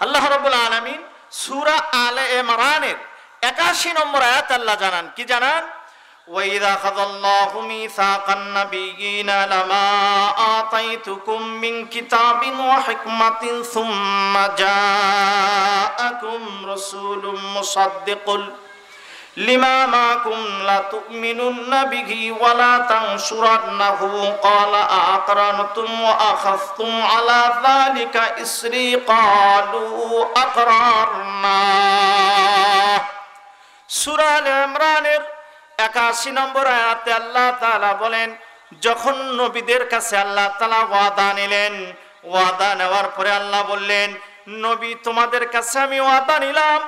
আল্লাহ রাব্বুল আলামিন সূরা আলে ইমরানের 81 নম্বর আয়াত আল্লাহ জানান, কি জানান? وَإِذَا أَخَذَ اللَّهُ مِيثَاقَ النَّبِيِّينَ لَمَا آتَيْتُكُم مِّن كِتَابٍ وَحِكْمَةٍ ثُمَّ جَاءَكُمْ رَسُولٌ مُصَدِّقٌ لِمَا مَعَكُمْ لَتُؤْمِنُنَّ بِهِ وَلَا تَنصُرُنَّهُ قَالَ أَأَقْرَرْتُمْ وَأَخَذْتُمْ عَلَى ذَلِكَ إِصْرِي قَالُوا أَقْرَرْنَا। সূরা আলে ইমরানের 81 নম্বর আয়াতে আল্লাহ তাআলা বলেন, যখন নবীদের কাছে আল্লাহ তাআলা ওয়াদা নিলেন, ওয়াদা নেওয়ার পরে আল্লাহ বললেন, নবী তোমাদের কাছে আমি ওয়াদা নিলাম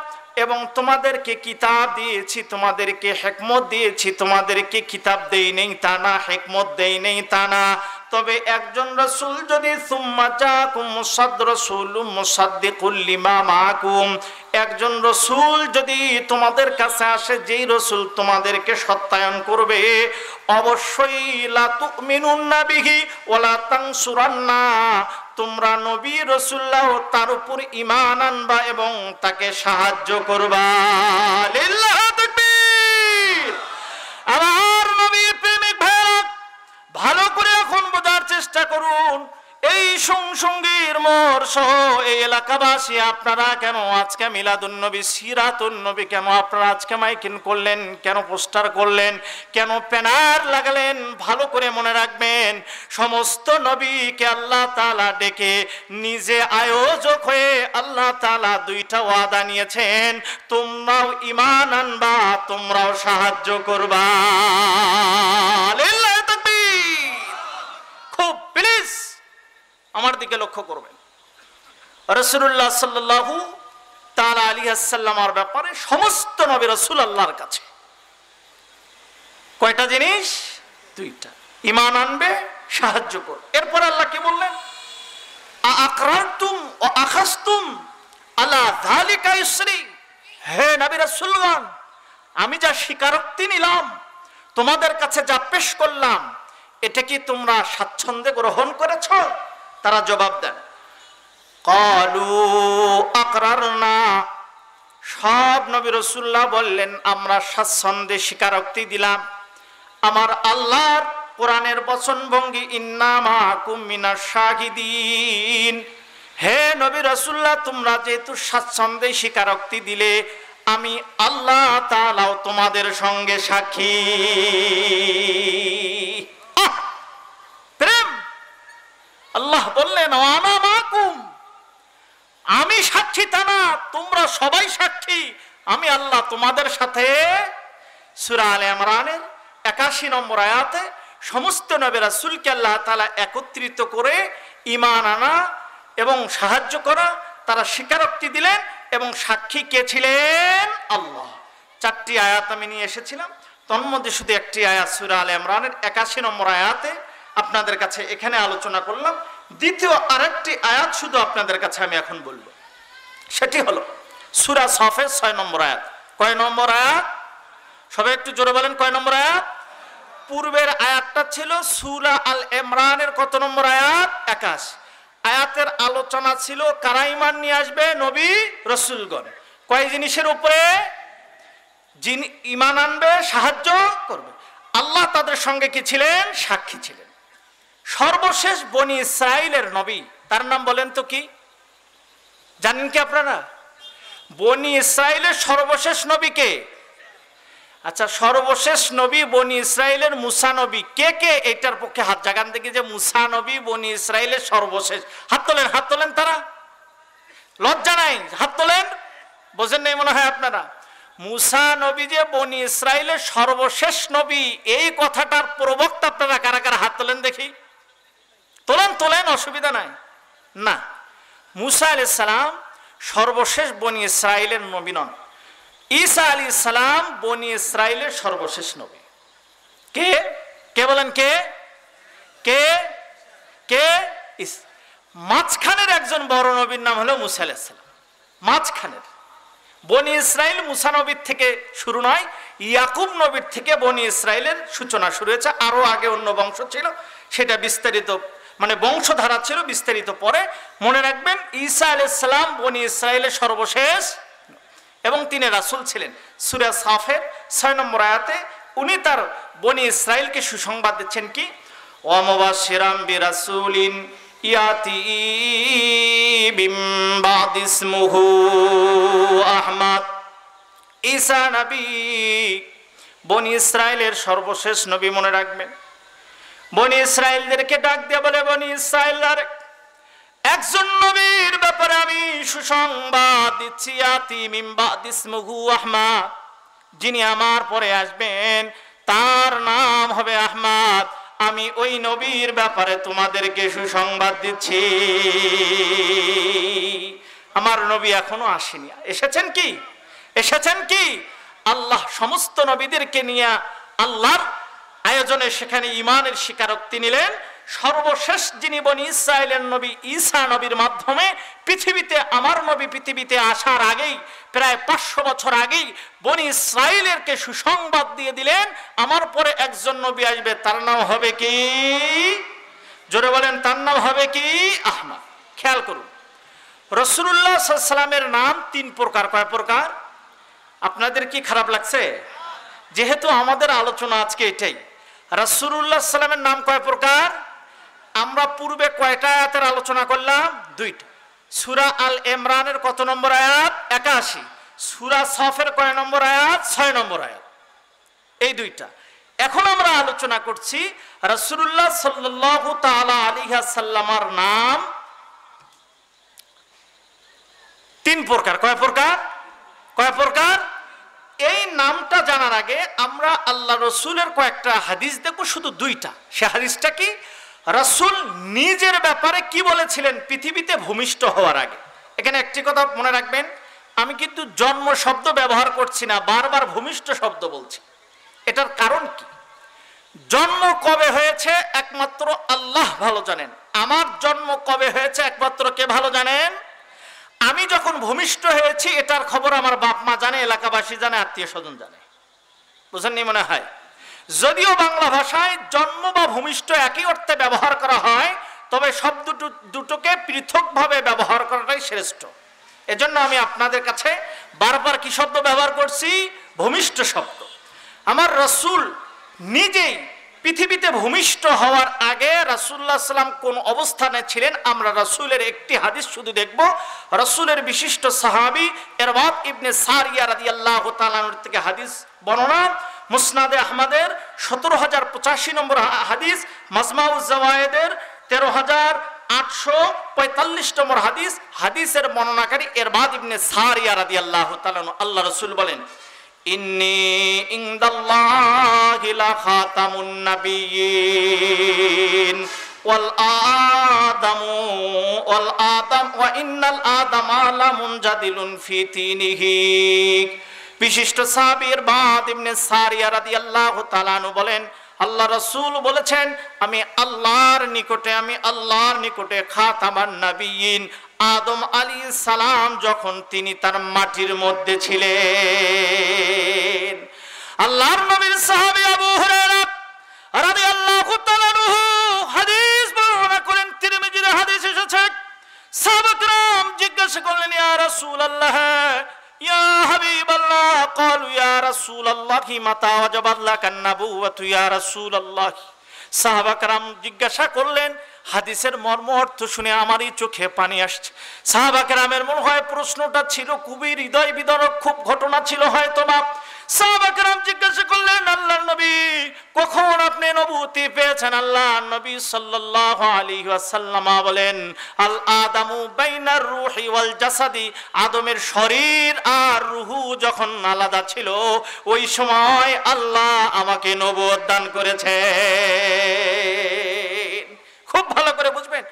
এবং তোমাদেরকে কিতাব দিয়েছি, তোমাদেরকে হিকমত দিয়েছি। তোমাদেরকে কিতাব দেই নেই তা না, হিকমত দেই নেই তা না, তবে একজন রাসূল যদি সুম্মা জাকুম রাসূলুম মুসাদ্দিকুল লিমা মাআকুম, একজন রাসূল যদি তোমাদের কাছে আসে, যেই রাসূল তোমাদেরকে সত্যায়ন করবে, অবশ্যই লা তুমিনুন্না বিহি ওয়ালা তানসুরান্না, তোমরা নবী রাসূলুল্লাহ তার উপর ঈমান আনবা এবং তাকে সাহায্য করবা। লিল্লাহ তাকবীর। আমার নবীর প্রেমিক ভাইরা, ভালো করে এখন বোঝার চেষ্টা করুন, এই সঙ্গীর মোর সহ এই এলাকাবাসী আপনারা কেন আজকে মিলাদুন্নবী সিরাতুন্নবী কেন আপনারা আজকে মাইকিং করলেন, কেন পোস্টার করলেন, কেন ব্যানার লাগালেন? ভালো করে মনে রাখবেন, সমস্ত নবীকে আল্লাহ তাআলা ডেকে নিজে আয়োজক হয়ে আল্লাহ তাআলা দুইটা ওয়াদা নিয়েছেন, তোমরাও ঈমান আনবা, তোমরাও সাহায্য করবা। লিল্লাহি তাকবীর। খুব প্লিজ আমার দিকে লক্ষ্য করবেন, রাসূলুল্লাহ সাল্লাল্লাহু তাআলা আলাইহি ওয়াসাল্লামের ব্যাপারে সমস্ত নবী রাসূল আল্লাহর কাছে কয়টা জিনিস? দুইটা। ঈমান আনবে, সাহায্য করবে। এরপর আল্লাহ কি বললেন? আআকরারতুম ওয়া আখাযতুম আলা যালিকা ইসরি, হে নবী রাসূলগণ, আমি যা স্বীকারোক্তি নিলাম, তোমাদের কাছে যা পেশ করলাম, এটা কি তোমরা স্বাচ্ছন্দ্যে গ্রহণ করেছ? তারা জবাব দেন, ক্বালু আকরারনা, সব নবী রাসূলুল্লাহ বললেন আমরা স্বাচ্ছন্দ্যে স্বীকারোক্তি দিলাম। আমার আল্লাহর কোরআনের বচনভঙ্গি, ইন্না মাআকুম মিনাশ শাহিদিন, হে নবী রাসূলুল্লাহ তোমরা যেহেতু স্বাচ্ছন্দ্যে স্বীকারোক্তি দিলে, আমি আল্লাহ তাআলাও তোমাদের সঙ্গে সাক্ষী। প্রেম। আল্লাহ বললেন ওয়ানা মাকুম, আমি সাক্ষী তা না, তোমরা সবাই সাক্ষী, আমি আল্লাহ তোমাদের সাথে। সূরা আলে ইমরানের 81 নম্বর আয়াতে সমস্ত নবী রাসূলকে আল্লাহ তাআলা একত্রিত করে ঈমান আনা এবং সাহায্য করা, তারা স্বীকারোক্তি দিলেন এবং সাক্ষী কে ছিলেন? আল্লাহ। 4টি আয়াত আমি নিয়ে এসেছিলাম, তন্মধ্যে শুধু একটি আয়াত সূরা আলে ইমরানের 81 নম্বর আয়াতে আপনাদের কাছে এখানে আলোচনা করলাম। দ্বিতীয় আরেকটি আয়াত শুধু আপনাদের কাছে আমি এখন বলবো, সেটি হলো সূরা সফের 6 নম্বর আয়াত। কয় নম্বর আয়াত? সবাই একটু জোরে বলেন, কয় নম্বর আয়াত? পূর্বের আয়াতটা ছিল সূরা আল ইমরানের কত নম্বর আয়াত? 81। আয়াতের আলোচনা ছিল কারা ঈমান নিয়ে আসবে? নবী রাসূলগণ। কয় জিনিসের উপরে? যিনি ঈমান আনবে, সাহায্য করবে, আল্লাহ তাদের সঙ্গে কি ছিলেন? সাক্ষী ছিলেন। সর্বশেষ বনি ইসরাইলের নবী, তার নাম বলেন তো কি? জানেন কি আপনারা? বনি ইসরাইলের সর্বশেষ নবী কে? আচ্ছা, সর্বশেষ নবী বনি ইসরাইলের মুসা নবী। কে কে এটার পক্ষে হাত জাগান দেখি যে মুসা নবী বনি ইসরাইলের সর্বশেষ? হাত তোলেন, হাত তোলেন। তারা লজ্জা নাই, হাত তোলেন। বোঝেন নাই মনে হয় আপনারা। মুসা নবী যে বনি ইসরাইলের সর্বশেষ নবী, এই কথাটার প্রবক্তা আপনারা কারা কারা? হাত তোলেন দেখি। তোলেন তোলেন, অসুবিধা নাই। না, মুসা আলাইহিস সালাম সর্বশেষ বনি ইসরাইলের নবী নন। ঈসা আলাইহিস সালাম বনি ইসরাইলের সর্বশেষ নবী। কে কে বলেন? কে কে কে? মাঝখানের একজন বড় নবীর নাম হলো মুসা আলাইহিস সালাম। মাঝখানের বনি ইসরাইল মুসা নবীর থেকে শুরু নয়, ইয়াকুব নবীর থেকে বনি ইসরাইলের সূচনা শুরু হয়েছে। আরো আগে অন্য বংশ ছিল, সেটা বিস্তারিত মানে বংশধারা ছিল বিস্তারিত। পরে মনে রাখবেন ঈসা আলাইহিস সালাম বনি ইসরাইলের সর্বশেষ এবং তিনি রাসূল ছিলেন। সূরা সাফের 6 নম্বর আয়াতে উনি তার বনি ইসরাইলকে সুসংবাদ দিচ্ছেন কি, ওয়া মুবাশশিরাম বিরাসূলিন ইয়াতি মিন বাদি ইসমুহু আহমদ। ঈসা নবী বনি ইসরাইলের সর্বশেষ নবী, মনে রাখবেন। বনি ইসরাইলদেরকে ডাক দিয়ে বলে, বনি ইসরাইলরা, একজন নবীর ব্যাপারে আমি সুসংবাদ দিচ্ছি, ইয়াতি মিন বাদি ইসমুহু আহমদ, যিনি আমার পরে আসবেন তার নাম হবে আহমদ। আমি ওই নবীর ব্যাপারে তোমাদেরকে সুসংবাদ দিচ্ছি। আমার নবী এখনো আসেনি। এসেছেন কি? এসেছেন কি? আল্লাহ সমস্ত নবীদেরকে নিয়ে আল্লাহর আয়োজনে সেখানে ঈমানের স্বীকারোক্তি নিলেন। সর্বশেষ যিনি বনি ইসরাইলের নবী ঈসা নবীর মাধ্যমে পৃথিবীতে, আমার নবী পৃথিবীতে আসার আগেই, প্রায় 500 বছর আগেই বনি ইসরাইলেরকে সুসংবাদ দিয়ে দিলেন, আমার পরে একজন নবী আসবে, তার নাম হবে কি? জোরে বলেন, তার নাম হবে কি? আহমদ। খেয়াল করুন, রাসূলুল্লাহ সাল্লাল্লাহু আলাইহি ওয়াসাল্লামের নাম 3 প্রকার। কয় প্রকার? আপনাদের কি খারাপ লাগছে? যেহেতু আমাদের আলোচনা আজকে এটাই, রাসূলুল্লাহ সাল্লাল্লাহু আলাইহি ওয়াসাল্লামের নাম কয় প্রকার? আমরা পূর্বে কয়টা আয়াতের আলোচনা করলাম? 2টা। সূরা আল ইমরানের কত নম্বর আয়াত? 81। সূরা সাফের কয় নম্বর আয়াত? 6 নম্বর আয়াত। এই 2টা। এখন আমরা আলোচনা করছি রাসূলুল্লাহ সাল্লাল্লাহু তাআলা আলাইহি ওয়াসাল্লামের নাম 3 প্রকার। কয় প্রকার? কয় প্রকার? এই নামটা জানার আগে আমরা আল্লাহ রসুলের কয়েকটা হাদিস দেখব, শুধু 2টা। সে হাদিসটা কি? রাসূল নিজের ব্যাপারে কি বলেছিলেন পৃথিবীতে ভূমিষ্ঠ হওয়ার আগে। এখানে একটি কথা মনে রাখবেন, আমি কিন্তু জন্ম শব্দ ব্যবহার করছি না, বারবার ভূমিষ্ঠ শব্দ বলছি। এটার কারণ কি? জন্ম কবে হয়েছে একমাত্র আল্লাহ ভালো জানেন। আমার জন্ম কবে হয়েছে একমাত্র কে ভালো জানেন? আমি যখন ভূমিষ্ঠ হয়েছি এটার খবর আমার বাপ মা জানে, এলাকাবাসী জানে, আত্মীয় স্বজন জানে। বুঝেননি মনে হয়? যদিও বাংলা ভাষায় জন্ম বা ভূমিষ্ঠ একই অর্থে ব্যবহার করা হয়, তবে শব্দ দুটোকে পৃথকভাবে ব্যবহার করাটাই শ্রেষ্ঠ। এজন্য আমি আপনাদের কাছে বারবার কি শব্দ ব্যবহার করছি? ভূমিষ্ঠ শব্দ। আমার রাসূল নিজেই পৃথিবীতে ভূমিষ্ঠ হওয়ার আগে রাসূলুল্লাহ সাল্লাম কোন অবস্থানে ছিলেন, আমরা রাসূলের একটি হাদিস শুধু দেখব। রাসূলের বিশিষ্ট সাহাবী ইরবাদ ইবনে সারিয়া রাদিয়াল্লাহু তাআলা আনহু থেকে হাদিস বর্ণনা, মুসনাদে আহমদের 17085 নম্বর হাদিস, মাজমাউজ জাওয়ায়েদের 13845 নম্বর হাদিস। হাদিসের বর্ণনাকারী ইরবাদ ইবনে সারিয়া রাদিয়াল্লাহু তাআলা আনহু, আল্লাহ রাসূল বলেন, ইন্নী ইনদাল্লাহি লা খাতামুন নাবিয়্যিন ওয়াল আদম ওয়া ইন্নাল আদামা লামুনজাদিলুন ফি তিনিহি। বিশিষ্ট সাহাবী ইরবাদ ইবনে সারিয়া রাদিয়াল্লাহু তাআলা আনহু বলেন, আল্লাহ রাসূল বলেছেন, আমি আল্লাহর নিকটে খাতামান নাবিয়্যিন, আদম আলাইহিস সালাম যখন তিনি তার মাটির মধ্যে ছিলেন। আল্লাহর নবীর সাহাবী আবু হুরায়রা রাদিয়াল্লাহু তাআলা আনহু হাদিস বর্ণনা করেন, তিরমিজির হাদিস এসেছে। সাহাবায়ে জিজ্ঞাসা করলেন, ইয়া রাসূলুল্লাহ, ইয়া হাবিবাল্লাহ, ক্বালু ইয়া রাসূলুল্লাহ মাতা ওয়াজাবাত লাকান নাবুওয়াতু ইয়া রাসূলুল্লাহ। সাহাবায়ে কেরাম জিজ্ঞাসা করলেন, হাদিসের মর্ম অর্থ শুনে আমারই চোখে পানি আসছে। সাহাবায়ে কেরামের মনে হয় প্রশ্নটা ছিল খুবই হৃদয় বিদারক, খুব ঘটনা ছিল হয়তোবা। সাহাবায়ে কেরাম জিজ্ঞাসা করলেন, আল্লাহর নবী, কখন আপনি নবুয়তি পেয়েছেন? আল্লাহর নবী সাল্লাল্লাহু আলাইহি ওয়াসাল্লাম বলেন, আল আদামু বাইনার রূহি ওয়াল জাসাদি, আদমের শরীর আর রূহু যখন আলাদা ছিল, ওই সময় আল্লাহ আমাকে নবুয়ত দান করেছেন। খুব ভালো করে বুঝবেন,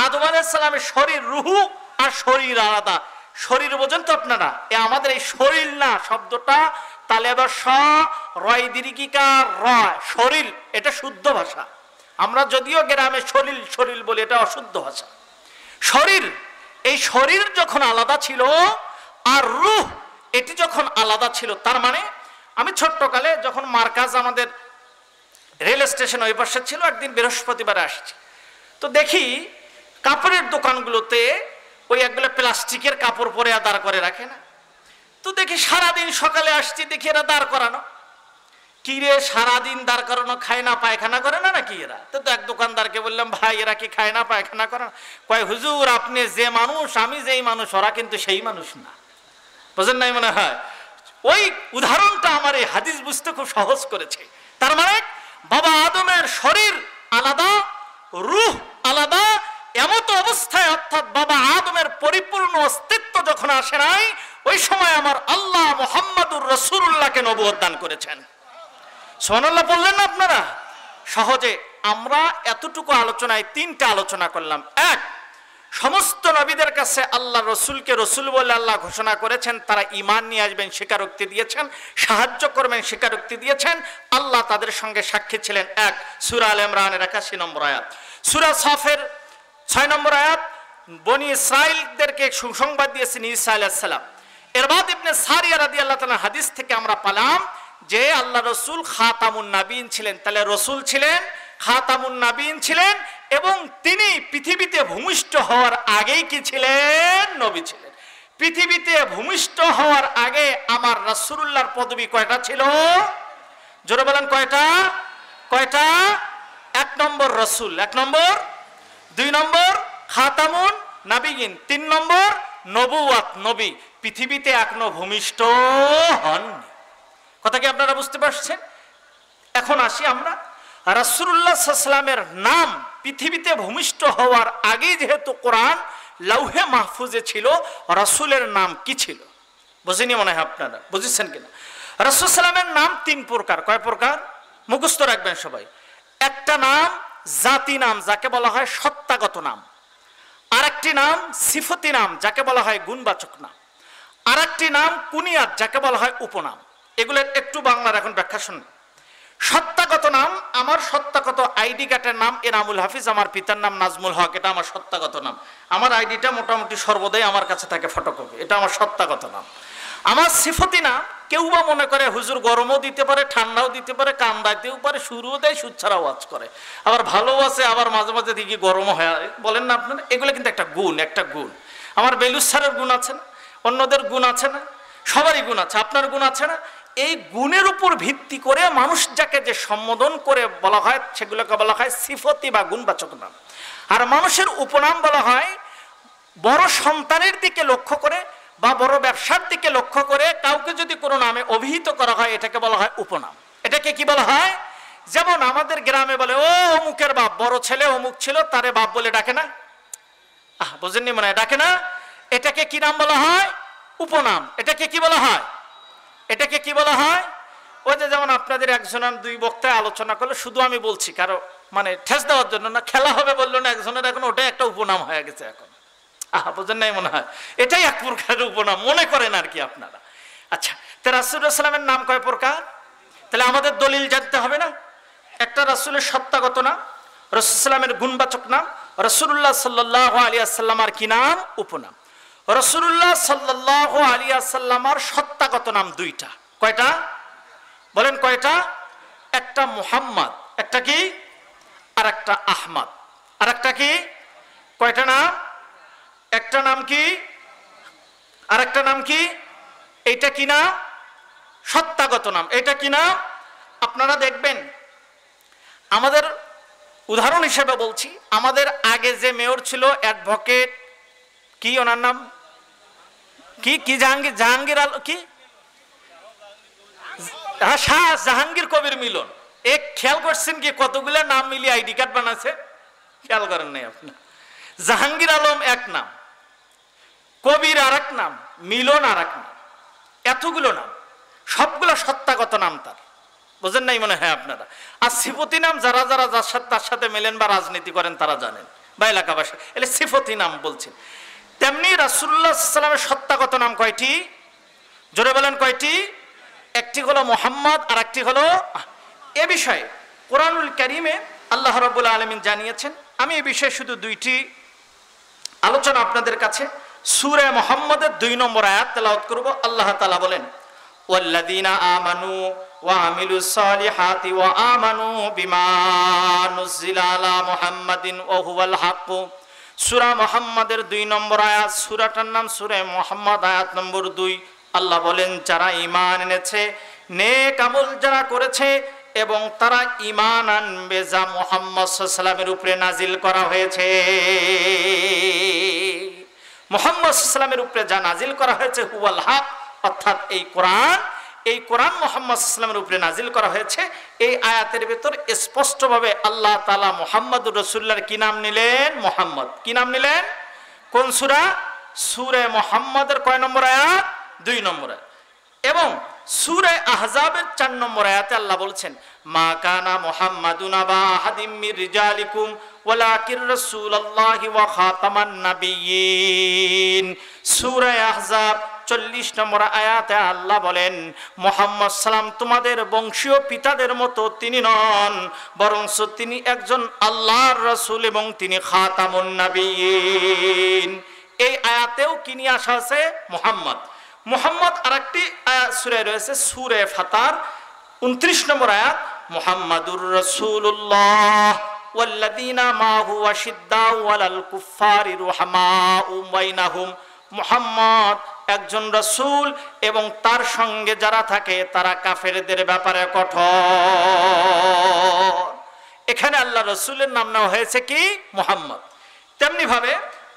আদম আলাইহিস সালামের শরীর, রূহু আর শরীর আলাদা। শরীর বোঝেন তো আপনারা? আমাদের এই শরীর না শব্দটা তালেবা শ রয় দীর্ঘিকার রয়, শরীর, এটা শুদ্ধ ভাষা। আমরা যদিও গ্রামে শরীর বলি, এটা অশুদ্ধ ভাষা। শরীর, এই শরীর যখন আলাদা ছিল আর রূহ এটি যখন আলাদা ছিল, তার মানে আমি ছোট্টকালে যখন মার্কাজ আমাদের রেল স্টেশন ওই পাশে ছিল, একদিন বৃহস্পতিবারে আসছি। তো দেখি কাপড়ের দোকানগুলোতে ওই একগুলো প্লাস্টিকের কাপড় পরে দাঁড় করে রাখে না। তো দেখি সারাদিন সকালে আসছি, দেখি এরা দাঁড় করানো। কি রে, সারাদিন দাঁড় করানো, খায় না পায়খানা করে না নাকি এরা? তো এক দোকানদারকে বললাম, ভাই এরা কি খায় না পায়খানা করে না? কয়, হুজুর আপনি যে মানুষ, আমি যেই মানুষ, ওরা কিন্তু সেই মানুষ না। বুঝেন নাই মনে হয়? ওই উদাহরণটা আমার এই হাদিস বুঝতে খুব সহজ করেছে। তার মানে বাবা আদমের শরীর আলাদা, রূহ আলাদা, এমত অবস্থায়, অর্থাৎ বাবা আদমের পরিপূর্ণ অস্তিত্ব যখন আসে নাই, ওই সময় আমার আল্লাহ মুহাম্মাদুর রাসূলুল্লাহকে নবুয়ত দান করেছেন। সুবহানাল্লাহ বললেন না আপনারা? সহজে আমরা এতটুকু আলোচনায় তিনটা আলোচনা করলাম। এক, সমস্ত নবীদের কাছে আল্লাহ রসুলকে রসুল বলে আল্লাহ ঘোষণা করেছেন, তারা ঈমান নিয়ে আসবেন, স্বীকারোক্তি দিয়েছেন, সাহায্য করবেন, স্বীকারোক্তি দিয়েছেন, আল্লাহ তাদের সঙ্গে সাক্ষী ছিলেন। এক, সূরা আলে ইমরানের ৮১ নম্বর আয়াত। সূরা সাফের ৬ নম্বর আয়াত, বনি ইসরাইলদেরকে সুসংবাদ দিয়েছেন ঈসা আলাইহিস সালাম। এরবাদ ইবনে সারিয়া রাদিয়াল্লাহু তাআলা হাদিস থেকে আমরা পেলাম যে আল্লাহ রসুল খাতামুন নাবিয়িন ছিলেন। তাহলে রসুল ছিলেন, খাতামুন নাবিয়িন ছিলেন, এবং তিনি পৃথিবীতে ভূমিষ্ঠ হওয়ার আগেই কি ছিলেন? নবী ছিলেন। পৃথিবীতে ভূমিষ্ঠ হওয়ার আগে আমার রাসূলুল্লাহর পদবী কয়টা ছিল? জোরে বলেন কয়টা? কয়টা? ১ নম্বর রসুল, ১ নম্বর, ২ নম্বর খাতামুন নাবিয়িন, ৩ নম্বর নবুওয়াত, নবী। পৃথিবীতে এখনো ভূমিষ্ঠ হননি। কথা কি আপনারা বুঝতে পারছেন? এখন আসি আমরা রাসূলুল্লাহ সাল্লাল্লাহু আলাইহি ওয়াসাল্লামের নাম পৃথিবীতে ভূমিষ্ঠ হওয়ার আগেই যেহেতু কোরআন লাউহে মাহফুজে ছিল, রাসূলের নাম কি ছিল? বুঝেনি মনে হয় আপনারা? বুঝেছেন কিনা? রাসূল সাল্লামের নাম ৩ প্রকার। কয় প্রকার? মুখস্থ রাখবেন সবাই। একটা নাম জাতি নাম, যাকে বলা হয় সত্তাগত নাম। আরেকটি নাম সিফতি নাম, যাকে বলা হয় গুণবাচক নাম। আরেকটি নাম কুনিয়াত, যাকে বলা হয় উপনাম। এগুলোর একটু বাংলার এখন ব্যাখ্যা শুনুন। সত্তাগত নাম, আমার সত্তাগত আইডি কার্ডের নাম এনামুল হাফিজ, আমার পিতার নাম নাজমুল হক, এটা আমার সত্তাগত নাম। আমার আইডিটা মোটামুটি সর্বদাই আমার কাছে থাকে ফটোকপি, এটা আমার সত্তাগত নাম। আমার সিফতি নাম, কেউ বা মনে করে হুজুর গরমও দিতে পারে, ঠান্ডাও দিতে পারে, কান্দাইতেও পারে, শুরুও দেয়, সুচ্ছাড়া ওয়াজ করে, আবার ভালো আছে, আবার মাঝে মাঝে দেখি গরমও হয়, বলেন না আপনারা? এগুলো কিন্তু একটা গুণ, একটা গুণ। আমার বেলুস স্যারের গুণ আছে না? অন্যদের গুণ আছে না? সবারই গুণ আছে। আপনার গুণ আছে না? এই গুণের উপর ভিত্তি করে মানুষ যাকে যে সম্বোধন করে বলা হয়, সেগুলোকে বলা হয় সিফতি বা গুণবাচক নাম। আর মানুষের উপনাম বলা হয় বড় সন্তানের দিকে লক্ষ্য করে বা বড় ব্যবসার দিকে লক্ষ্য করে কাউকে যদি কোনো নামে অভিহিত করা হয়, এটাকে বলা হয় উপনাম। এটাকে কি বলা হয়? যেমন আমাদের গ্রামে বলে, ও অমুকের বাপ, বড় ছেলে অমুক ছিল, তারে বাপ বলে ডাকে না? বুঝেননি মনে হয়? ডাকে না? এটাকে কি নাম বলা হয়? উপনাম। এটাকে কি বলা হয়? এটাকে কি বলা হয়? ওই যে যেমন আপনাদের একজনের ২ বক্তায় আলোচনা করলে, শুধু আমি বলছি কারো মানে ঠেস দেওয়ার জন্য না, খেলা হবে বললো না একজনের, এখন ওটাই একটা উপনাম হয়ে গেছে এখন। বুঝেন নাই মনে হয়? এটাই এক প্রকারের উপনাম মনে করেন আর কি আপনারা। আচ্ছা, তো রাসূলুল্লাহ সাল্লামের নাম কয় প্রকার? তাহলে আমাদের দলিল জানতে হবে না? একটা রাসূলের সত্তাগত নাম, রাসূল সাল্লামের গুণবাচক নাম, রাসূলুল্লাহ সাল্লাল্লাহু আলাইহি ওয়াসাল্লামের কি নাম? উপনাম। রাসূলুল্লাহ সাল্লাল্লাহু আলাইহি ওয়াসাল্লামের সত্তাগত নাম ২টা। কয়টা? বলেন কয়টা? একটা মুহাম্মদ, একটা কি? আর একটা আহমদ, আর একটা কি? কয়টা নাম? একটা নাম কি? আর একটা নাম কি? এইটা কি নাম? সত্তাগত নাম। এটা কি নাম? আপনারা দেখবেন, আমাদের উদাহরণ হিসেবে বলছি, আমাদের আগে যে মেয়র ছিল অ্যাডভোকেট, কি ওনার নাম কি? কি জাহাঙ্গীর, জাহাঙ্গীর আল কি, শাহ জাহাঙ্গীর কবির মিলন। এক খেয়াল করছেন কি কতগুলো নাম মিলিয়ে আইডি কার্ড বানাচ্ছে? খেয়াল করেন নাই আপনি? জাহাঙ্গীর আলম এক নাম, কবির আর এক নাম, মিলন আর এক নাম, এতগুলো নাম, সবগুলো সত্তাগত নাম তার। বুঝেন নাই মনে হয় আপনারা? আর সিফতি নাম যারা যারা যার সাথে তার সাথে মেলেন বা রাজনীতি করেন তারা জানেন, বা এলাকাবাসী, এলে সিফতি নাম বলছেন। তেমনি রাসূলুল্লাহ সাল্লাল্লাহু আলাইহি ওয়াসাল্লামের সত্তাগত নাম কয়টি? জোরে বলেন কয়টি? একটি হলো মুহাম্মদ, আর একটি হলো। এ বিষয়ে কোরআনুল কারীমে আল্লাহ রাব্বুল আলামিন জানিয়েছেন। আমি এই বিষয়ে শুধু 2টি আলোচনা আপনাদের কাছে সূরা মুহাম্মদের 2 নম্বর আয়াত তেলাওয়াত করব। আল্লাহ তাআলা বলেন, ওয়াল্লাযীনা আমানু ওয়া আমিলুস সালিহাতি ওয়া আমানু বিমা নুজিলা আলা মুহাম্মাদিন ওয়া হুয়াল হক। সূরা মুহাম্মাদের 2 নম্বর আয়াত, সূরাটার নাম সূরা মুহাম্মদ, আয়াত নম্বর 2। আল্লাহ বলেন যারা ঈমান এনেছে, নেক আমল যারা করেছে এবং তারা ঈমান আনবে যা মুহাম্মদ সাল্লাল্লাহু আলাইহি ওয়াসাল্লামের উপরে নাজিল করা হয়েছে। মুহাম্মদ সাল্লাল্লাহু আলাইহি ওয়াসাল্লামের উপরে যা নাজিল করা হয়েছে হুয়াল হক, অর্থাৎ এই কোরআন মুহাম্মদ সাল্লাল্লাহু আলাইহি ওয়াসাল্লামের উপরে নাজিল করা হয়েছে। এই আয়াতের ভিতর স্পষ্টভাবে আল্লাহ তাআলা মুহাম্মদুর রাসূলুল্লাহর কি নাম নিলেন? মুহাম্মদ। কি নাম নিলেন? কোন সূরা? সূরা মুহাম্মদের কয় নম্বর আয়াত? 2 নম্বর আয়াত। এবং সূরা আহজাবের 4 নম্বর আয়াতে আল্লাহ বলছেন মা কানা মুহাম্মাদুন আবা আহাদিম মির রিজালিকুম ওয়ালাকির রাসূলুল্লাহি ওয়া খাতামান নাবিয়্যিন। সূরা আহজাব 40 নম্বর আয়াতে আল্লাহ বলেন মুহাম্মদ সাল্লাম তোমাদের বংশীয় পিতাদের মতো তিনি নন, বরং তিনি একজন আল্লাহর রাসূল এবং তিনি খাতামুন নাবিয়্যিন। এই আয়াতেও কি নিয়ে আসা আছে? মুহাম্মদ। আরেকটি আয়াত সূরায় রয়েছে, সূরা ফাতার 29 নম্বর আয়াত, মুহাম্মাদুর রাসূলুল্লাহ ওয়াল্লাযীনা মাহু আশিদ্দাউ আলাল কুফফারি রুহামাউ বাইনাহুম। মুহাম্মদ একজন রাসূল এবং তার সঙ্গে যারা থাকে তারা কাফেরদের ব্যাপারে কঠোর। এখানে আল্লাহ রাসূলের নাম নেওয়া হয়েছে কি? মুহাম্মদ। তেমনি ভাবে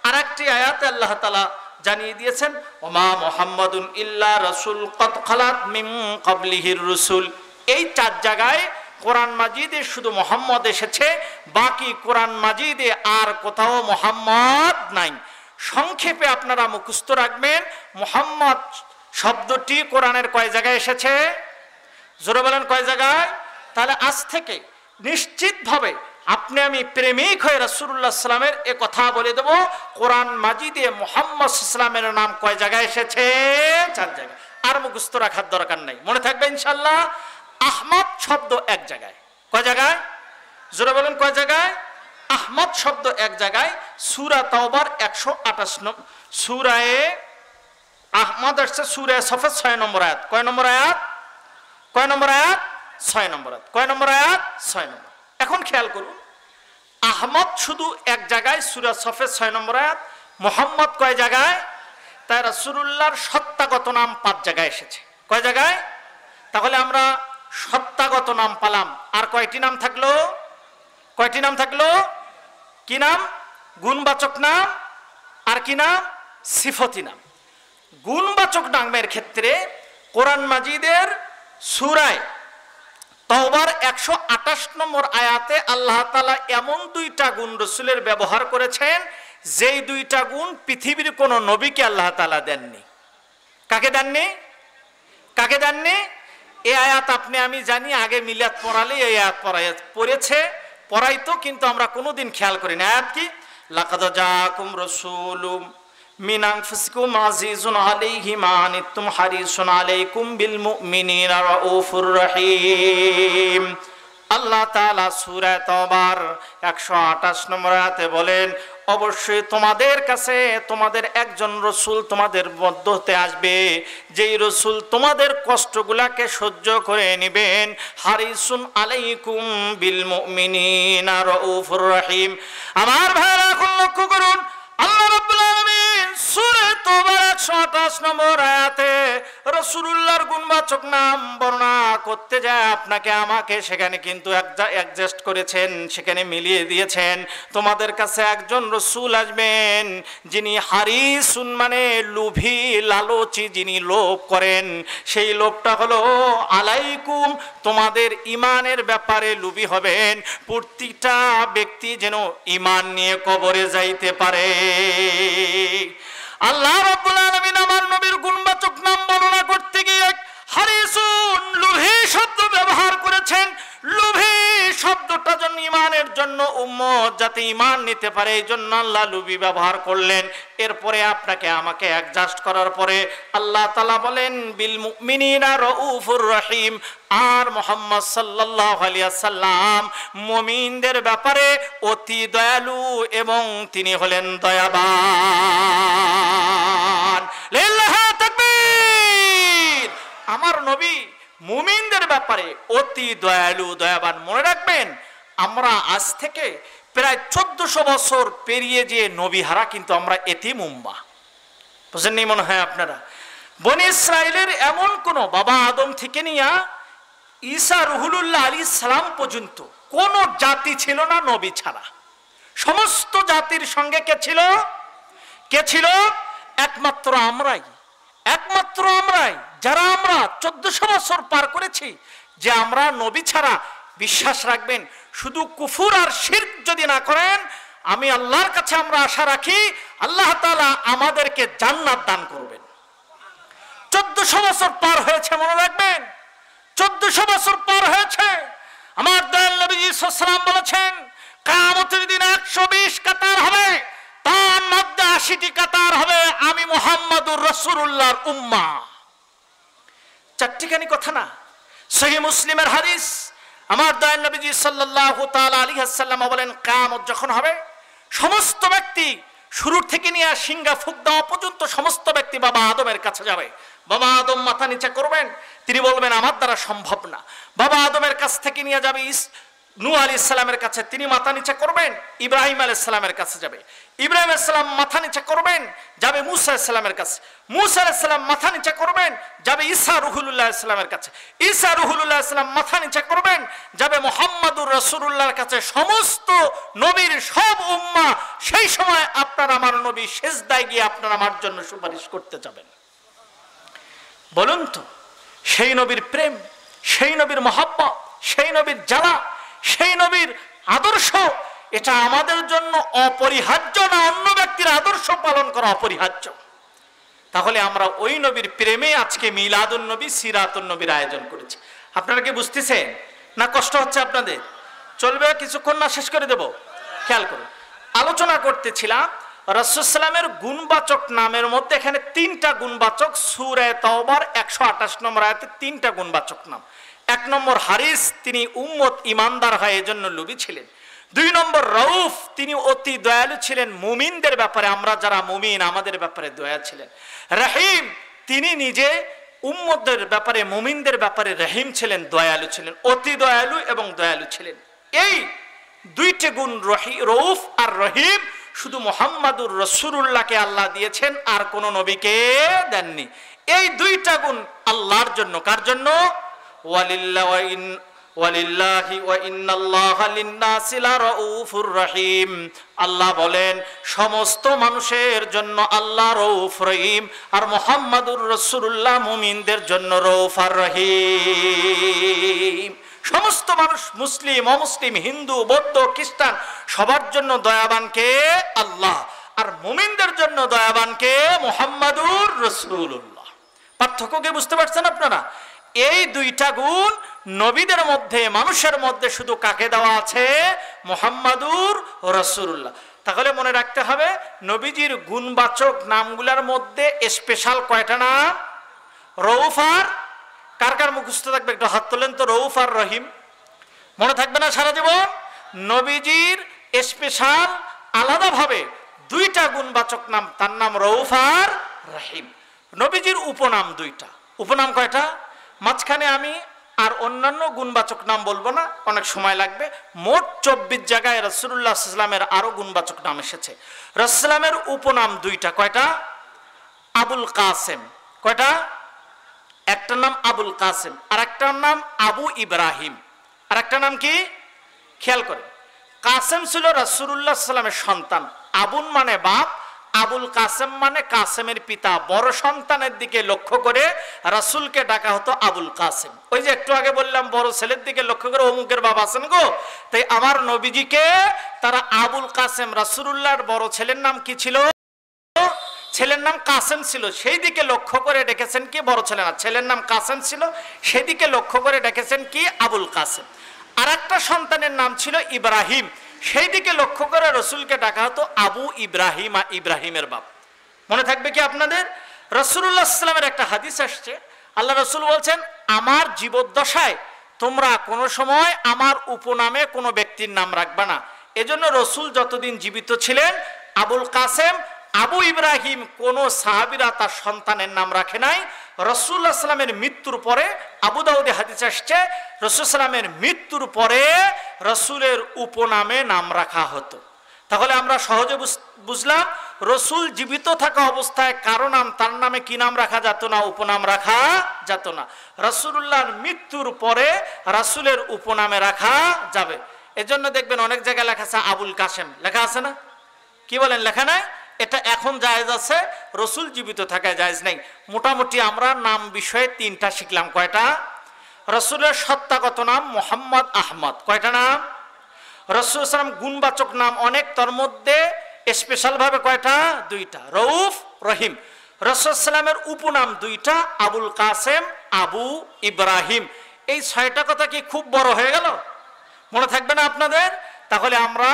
আরেকটি আয়াতে আল্লাহ তাআলা জানিয়ে দিয়েছেন ওমা মুহাম্মাদুন ইল্লা রাসূল কদ খালাত মিন ক্বাবলিহির রাসূল। এই 4 জায়গায় কোরআন মাজিদে শুধু মুহাম্মদ এসেছে, বাকি কোরআন মাজিদে আর কোথাও মুহাম্মদ নাই। সংক্ষেপে আপনারা মুখস্থ রাখবেন, মুহাম্মদ শব্দটি কোরআনের কয় জায়গায় এসেছে? জোরে বলেন কয় জায়গায়? তাহলে আজ থেকে নিশ্চিতভাবে আপনি আমি প্রেমিক হয়ে রাসূলুল্লাহ সাল্লামের এ কথা বলে দেব, কোরআন মাজিদে মুহাম্মদ সাল্লামের নাম কয় জায়গায় এসেছে? 4 জায়গায়। আর মুখস্থ রাখার দরকার নাই, মনে থাকবে ইনশাআল্লাহ। আহমদ শব্দ 1 জায়গায়। কয় জায়গায়? জোরে বলেন কয় জায়গায়? আহমদ শব্দ 1 জায়গায়। সূরা তাওবার 128 নম্বর সূরায়ে আহমদ আসছে সূরা সফাত 6 নম্বর আয়াত। কয় নম্বর আয়াত? কয় নম্বর আয়াত? 6 নম্বর আয়াত। কয় নম্বর আয়াত? 6 নম্বর। এখন খেয়াল করুন, আহমদ শুধু 1 জায়গায়, সূরা সফের 6 নম্বর আয়াত। মুহাম্মদ কয় জায়গায়? তাই রাসূলুল্লাহর সত্তাগত নাম 5 জায়গায় এসেছে। কয় জায়গায়? তাহলে আমরা সত্তাগত নাম পালাম। আর কয়টি নাম থাকলো? কয়টি নাম থাকলো? কি নাম? গুণবাচক নাম। আর কি নাম? সিফতি নাম। গুণবাচক নামের ক্ষেত্রে কোরআন মাজিদের সূরায় তাওবার 128 নম্বর আয়াতে আল্লাহ তাআলা এমন 2টা গুণ রাসূলের ব্যবহার করেছেন, যেই 2টা গুণ পৃথিবীর কোন নবীকে আল্লাহ তাআলা দেননি। কাকে দেননি? কাকে দেননি? এই আয়াত আপনি আমি জানি, আগে মিলাদ পড়ালে এই আয়াত পড়েছে, পড়াইতো, কিন্তু আমরা কোনোদিন খেয়াল করি না। আয়াত কি? লাকাদ জাআকুম রাসূলুম মিন আনফুসিকুম আজিজুন আলাইহি মা আনিতুম হারিসুন আলাইকুম বিল মুমিনিনা রাউফুর রহিম। আল্লাহ তাআলা সূরা তাওবার 128 নম্বর আয়াতে বলেন অবশ্যই তোমাদের কাছে তোমাদের একজন রাসূল তোমাদের মধ্য হতে আসবে, যেই রাসূল তোমাদের কষ্টগুলাকে সহ্য করে নেবেন। হারিসুন আলাইকুম বিল মুমিনিনা রাউফুর রহিম। আমার ভাইরা এখন লক্ষ্য করুন, আল্লাহ রাব্বুল আলামিন সূরা তাওবার 128 নম্বর আয়াতে রাসূলুল্লাহর গুণবাচক নাম বর্ণনা করতে যায় আপনাকে আমাকে সেখানে কিন্তু অ্যাডজাস্ট করেছেন, সেখানে মিলিয়ে দিয়েছেন। তোমাদের কাছে একজন রাসূল আসবেন যিনি হারিসুন মানে লোভী, লালচী, যিনি লোভ করেন। সেই লোভটা হলো আলাইকুম, তোমাদের ঈমানের ব্যাপারে লোভী হবেন। প্রত্যেকটা ব্যক্তি যেন ঈমান নিয়ে কবরে যাইতে পারে। আল্লাহ রাব্বুল আলামিন আমার নবীর গুণবাচক নাম বর্ণনা করতে গিয়ে হারিসুন লোভী শব্দ ব্যবহার করেছেন। লোভী শব্দটা জন্য ঈমানের জন্য, উম্মত যাতে ঈমান নিতে পারে এই জন্য আল্লাহ লোভী ব্যবহার করলেন। এরপরে আপনাকে আমাকে অ্যাডজাস্ট করার পরে আল্লাহ তাআলা বলেন বিল মুমিনিনা রাউফুর রহিম। আর মুহাম্মদ সাল্লাল্লাহু আলাইহি ওয়াসাল্লাম মুমিনদের ব্যাপারে অতি দয়ালু এবং তিনি হলেন দয়াবান। লিল্লাহি তাকবীর। আমার নবী মুমিনদের ব্যাপারে অতি দয়ালু দয়াবান। মনে রাখবেন, আমরা আজ থেকে প্রায় 1400 বছর পেরিয়ে যে নবীহারা কিন্তু আমরা এতিম উম্মাহ। বুঝেননি মনে হয় আপনারা? বনি ইসরাইলের এমন কোন বাবা আদম থেকে নিয়ে ঈসা রুহুল্লাহ আলাইহিস সালাম পর্যন্ত কোন জাতি ছিল না নবী ছাড়া। সমস্ত জাতির সঙ্গে কে ছিল? কে ছিল? একমাত্র আমরাই। একমাত্র আমরাই, যারা আমরা 1400 বছর পার করেছি, যে আমরা নবী ছাড়া। বিশ্বাস রাখবেন, শুধু কুফর আর শিরক যদি না করেন, আমি আল্লাহর কাছে আমরা আশা রাখি আল্লাহ তাআলা আমাদেরকে জান্নাত দান করবেন। 1400 বছর পার হয়েছে, মনে রাখবেন, 1400 বছর পার হয়েছে। আমার দয়াল নবীজি সাল্লাল্লাহু আলাইহি ওয়াসাল্লাম বলেছেন, কিয়ামতের দিন 120 কাতার হবে, তার মধ্যে 80টি কাতার হবে আমি মুহাম্মাদুর রাসূলুল্লাহর উম্মাহ। চারটিখানি কথা না, সহিহ মুসলিমের হাদিস। আমার দয়াল নবীজি সাল্লাল্লাহু তাআলা আলাইহি ওয়াসাল্লাম বলেন, কিয়ামত যখন হবে, সমস্ত ব্যক্তি শুরু থেকে নিয়ে সিংহা ফুঁক দেওয়া পর্যন্ত সমস্ত ব্যক্তি বাবা আদমের কাছে যাবে। বাবা আদম মাথা নিচে করবেন, তিনি বলবেন আমার দ্বারা সম্ভব না। বাবা আদমের কাছ থেকে নিয়ে যাবে নূহ আলাইহিস সালামের কাছে, তিনি মাথা নিচে করবেন, ইব্রাহিম আলাইহিস সালামের কাছে যাবে। ইব্রাহিম আলাইহিস সালাম মাথা নিচে করবেন, যাবে মূসা আলাইহিস সালামের কাছে। মূসা আলাইহিস সালাম মাথা নিচে করবেন, যাবে ঈসা রুহুল্লাহ আলাইহিস সালামের কাছে। ঈসা রুহুল্লাহ আলাইহিস সালাম মাথা নিচে করবেন, যাবে মুহাম্মাদুর রাসূলুল্লাহর কাছে। সমস্ত নবীর সব উম্মাহ সেই সময় আপনার আমার নবী সিজদায় গিয়ে আপনার আমার জন্য সুপারিশ করতে যাবেন। বলুন তো, সেই নবীর প্রেম, সেই নবীর মহব্বত, সেই নবীর জ্বালা, সেই নবীর আদর্শ, এটা আমাদের জন্য অপরিহার্য না অন্য ব্যক্তির আদর্শ পালন করা অপরিহার্য? তাহলে আমরা ওই নবীর প্রেমে আজকে মিলাদুন নবী, সিরাতুন নবীর আয়োজন করেছি। আপনারা কি বুঝতেছেন না? কষ্ট হচ্ছে আপনাদের? চলবে কিছুক্ষণ না, শেষ করে দেব। খেয়াল করুন, আলোচনা করতেছিলাম রাসূল সাল্লামের গুণবাচক নামের মধ্যে এখানে 3টা গুণবাচক। সূরা তাওবার 128 নম্বর আয়াতে 3টা গুণবাচক নাম। 1 নম্বর হারিস, তিনি উম্মত ইমানদার হয় এজন্য লোভী ছিলেন। 2 নম্বর রউফ, তিনি অতি দয়ালু ছিলেন মুমিনদের ব্যাপারে, আমরা যারা মুমিন আমাদের ব্যাপারে দয়া ছিলেন। রহিম, তিনি নিজে উম্মতদের ব্যাপারে মুমিনদের ব্যাপারে রহিম ছিলেন, দয়ালু ছিলেন, অতি দয়ালু এবং দয়ালু ছিলেন। এই 2টি গুণ রউফ আর রহিম শুধু মুহাম্মাদুর রাসূলুল্লাহকে আল্লাহ দিয়েছেন, আর কোন নবীকে দেননি। এই 2টা গুণ আল্লাহর জন্য। কার জন্য? ওয়ালিল্লাহি ওয়া ইন্নাল্লাহা লিন-নাসি লারাউফুর রহিম। আল্লাহ বলেন সমস্ত মানুষের জন্য আল্লাহ রউফ রহিম, আর মুহাম্মাদুর রাসূলুল্লাহ মুমিনদের জন্য রউফ আর রহিম। সমস্ত মানুষ, মুসলিম অমুসলিম, হিন্দু বৌদ্ধ খ্রিস্টান, সবার জন্য দয়াবান কে? আল্লাহ। আর মুমিনদের জন্য দয়াবান কে? মুহাম্মাদুর রাসূলুল্লাহ। পার্থক্য কি বুঝতে পারছেন আপনারা? এই 2টা গুণ নবীদের মধ্যে, মানুষের মধ্যে শুধু কাকে দেওয়া আছে? মুহাম্মাদুর রাসূলুল্লাহ। তাহলে মনে রাখতে হবে, নবীজির গুণবাচক নামগুলোর মধ্যে স্পেশাল কয়টা নাম? রউফ আর, কার কার মুখস্থ থাকবে একটু হাত তোলেন তো? রউফ আর রহিম মনে থাকবে না সারা জীবন? নবীজির স্পেশাল আলাদাভাবে 2টা গুণবাচক নাম, তার নাম রউফ আর রহিম। নবীজির উপনাম 2টা। উপনাম কয়টা? মাঝখানে আমি আর অন্যান্য গুণবাচক নাম বলবো না, অনেক সময় লাগবে। মোট 24 জায়গায় রাসূলুল্লাহ সাল্লাল্লাহু আলাইহি ওয়াসাল্লামের আরো গুণবাচক নাম এসেছে। রাসূলের উপনাম 2টা। কয়টা? আবুল কাসেম। কয়টা? একটা নাম আবুল কাসেম, আর একটা নাম আবু ইব্রাহিম। আর একটা নাম কি? খেয়াল করে, কাসেম ছিল রাসূলুল্লাহ সাল্লাল্লাহু আলাইহি ওয়াসাল্লামের সন্তান। আবুল মানে বাপ, আবুল কাসেম মানে কাসেমের পিতা। বড় সন্তানের দিকে লক্ষ্য করে রাসূলকে ডাকা হতো আবুল কাসেম। ওই যে একটু আগে বললাম বড় ছেলের দিকে লক্ষ্য করে অমুকের বাবা আছেন গো, তাই আমার নবীজিকে তারা আবুল কাসেম, রাসূলুল্লাহর বড় ছেলের নাম কি ছিল? ছেলের নাম কাসেম ছিল, সেই দিকে লক্ষ্য করে ডেকেছেন কি? বড় ছেলে না, ছেলের নাম কাসেম ছিল, সেদিকে লক্ষ্য করে ডেকেছেন কি? আবুল কাসেম। আর একটা সন্তানের নাম ছিল ইব্রাহিম, সেই দিকে লক্ষ্য করে রসুলকে ডাকা হতো আবু ইব্রাহিম, ইব্রাহিমের বাপ। মনে থাকবে কি আপনাদের? রাসূলুল্লাহ সাল্লাল্লাহু আলাইহি ওয়াসাল্লামের একটা হাদিস আসছে, আল্লাহ রাসূল বলছেন, আমার জীবদ্দশায় তোমরা কোনো সময় আমার উপনামে কোনো ব্যক্তির নাম রাখবা না। এজন্য রসুল যতদিন জীবিত ছিলেন আবুল কাসেম, আবু ইব্রাহিম কোন সাহাবীরা তার সন্তানের নাম রাখে নাই। রাসূলুল্লাহ সাল্লাল্লাহু আলাইহি ওয়াসাল্লামের মৃত্যুর পরে আবু দাউদে হাদিস আসছে রাসূল সাল্লামের মৃত্যুর পরে রাসূলের উপনামে নাম রাখা হতো। তাহলে আমরা সহজে বুঝলাম রাসূল জীবিত থাকা অবস্থায় কারো নাম তার নামে কি নাম রাখা যেত না, উপনাম রাখা যেত না। রাসূলুল্লাহর মৃত্যুর পরে রাসূলের উপনামে রাখা যাবে। এজন্য দেখবেন অনেক জায়গায় লেখা আছে আবুল কাসেম, লেখা আছে না? কি বলেন, লেখা নাই? এটা এখন জায়েজ আছে, রাসূল জীবিত থাকায় জায়েজ নেই। মোটামুটি আমরা নাম বিষয়ে 3টা শিখলাম। কয়টা? রাসূলের সত্তাগত নাম মুহাম্মদ আহমদ। কয়টা নাম? রাসূল সাল্লাম গুণবাচক নাম অনেক, তার মধ্যে স্পেশাল ভাবে কয়টা? 2টা, রউফ, রহিম। রাসূল সাল্লামের উপনাম 2টা, আবুল কাসেম, আবু ইব্রাহিম। এই 6টা কথা কি খুব বড় হয়ে গেল? মনে থাকবে না আপনাদের? তাহলে আমরা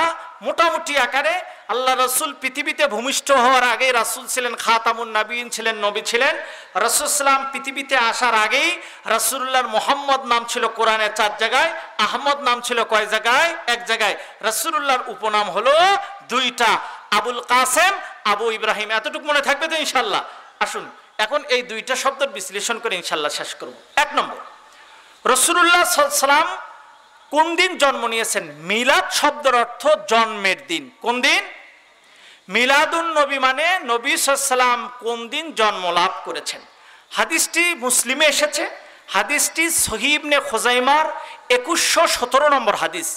মোটামুটি আকারে আল্লাহ রাসূল পৃথিবীতে ভূমিষ্ঠ হওয়ার আগে রাসূল ছিলেন খাতামুন নবীন, ছিলেন নবী ছিলেন। রাসূল সাল্লাম পৃথিবীতে আসার আগেই রাসূলুল্লাহর মুহাম্মদ নাম ছিল কোরআনে 4 জায়গায়, আহমদ নাম ছিল কয় জায়গায়? 1 জায়গায়। রাসূলুল্লাহর উপনাম হলো 2টা, আবুল কাসেম, আবু ইব্রাহিম। এতটুকু মনে থাকবে তো ইনশাআল্লাহ? আসুন এখন এই 2টা শব্দের বিশ্লেষণ করে ইনশাআল্লাহ শেষ করব। 1 নম্বর, রাসূলুল্লাহ সাল্লাল্লাহু আলাইহি ওয়াসাল্লাম কোন দিন জন্ম নিয়েছেন? মিলাদ শব্দের অর্থ জন্মের দিন। কোন দিন? মিলাদুন নবী মানে নবী সাল্লাল্লাহু আলাইহি ওয়াসাল্লাম কোন দিন জন্ম লাভ করেছেন। হাদিসটি মুসলিমে এসেছে। হাদিসটি সহিহ ইবনে খুজাইমার 2117 নম্বর হাদিস,